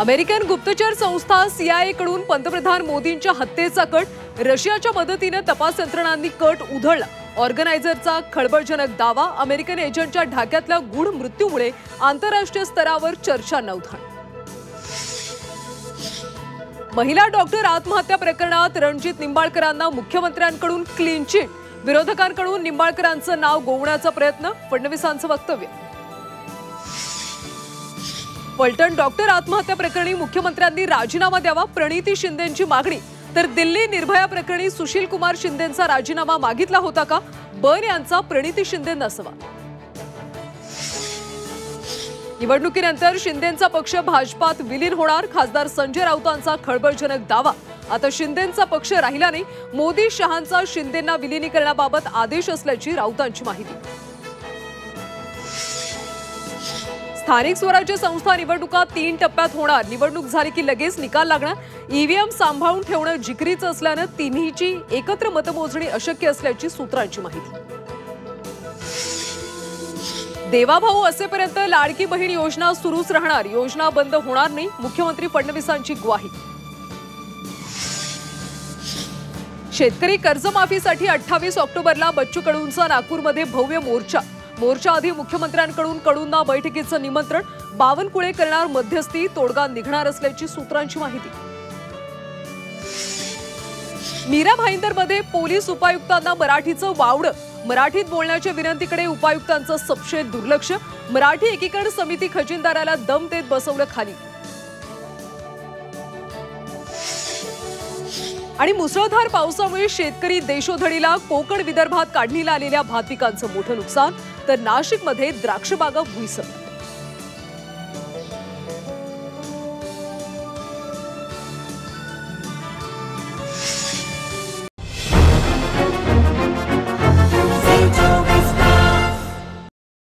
American गुप्तचर संस्था CIA कडून पंतप्रधान मोदींच्या हत्येचा कट, रशियाच्या मदतीने तपास यंत्रणांनी कट उधळला। ऑर्गनायझरचा खळबळजनक दावा, अमेरिकन एजंटच्या ढाक्यातल्या गूढ मृत्यूमुळे आंतरराष्ट्रीय स्तरावर चर्चांना उधाण। महिला डॉक्टर आत्महत्या प्रकरणात रणजित निंबाळकरांना मुख्यमंत्र्यांकडून क्लीन चिट, विरोधकांकडून निंबाळकरांचं नाव गोवण्याचा प्रयत्न, फडणवीसांचं वक्तव्य। फलटण डॉक्टर आत्महत्या प्रकरणी मुख्यमंत्र्यांनी राजीनामा द्यावा, प्रणिती शिंदेंची मागणी। तर दिल्ली निर्भया प्रकरणी सुशील कुमार शिंदेंचा राजीनामा मागितला होता का, बन यांचा प्रणिती शिंदेंना सवाल। निवडणुकीनंतर शिंदेंचा पक्ष भाजपात विलीन होणार, खासदार संजय राऊतांचा खळबळजनक दावा। आता शिंदेंचा पक्ष राहिला नाही, मोदी शहांचा शिंदेंना विलीनीकरणाबाबत आदेश असल्याची राऊतांची माहिती। स्थानिक स्वराज्य संस्था निवडणुका 3 टप्प्यात होणार, निवडणूक झाली की लगेच निकाल लागणार। ईव्हीएम सांभाळून ठेवणं जिकिरीचं असल्यानं तिन्हीची एकत्र मतमोजणी अशक्य असल्याची सूत्रांची माहिती। देवाभाऊ असेपर्यंत लाडकी बहीण योजना सुरूच राहणार, योजना बंद होणार नाही, मुख्यमंत्री फडणवीसांची ग्वाही। शेतकरी कर्जमाफीसाठी 28 ऑक्टोबरला बच्चू कडूंचा नागपूरमध्ये भव्य मोर्चा। मोर्चा आधी मुख्यमंत्र्यांकडून कडूंना बैठकीचं निमंत्रण, बावनकुळे करणार मध्यस्थी, तोडगा निघणार असल्याची सूत्रांची माहिती। मीरा भाईंदरमध्ये पोलीस उपायुक्तांना मराठीचं वावडं, मराठीत बोलण्याच्या विनंतीकडे उपायुक्तांचं सपशेल दुर्लक्ष, मराठी एकीकरण समिती खजिनदाराला दम देत बसवलं खाली। आणि मुसळधार पावसामुळे शेतकरी देशोधडीला, कोकण विदर्भात काढणीला आलेल्या भात पिकांचं मोठं नुकसान, तर नाशिकमध्ये द्राक्षबागा भुईसर।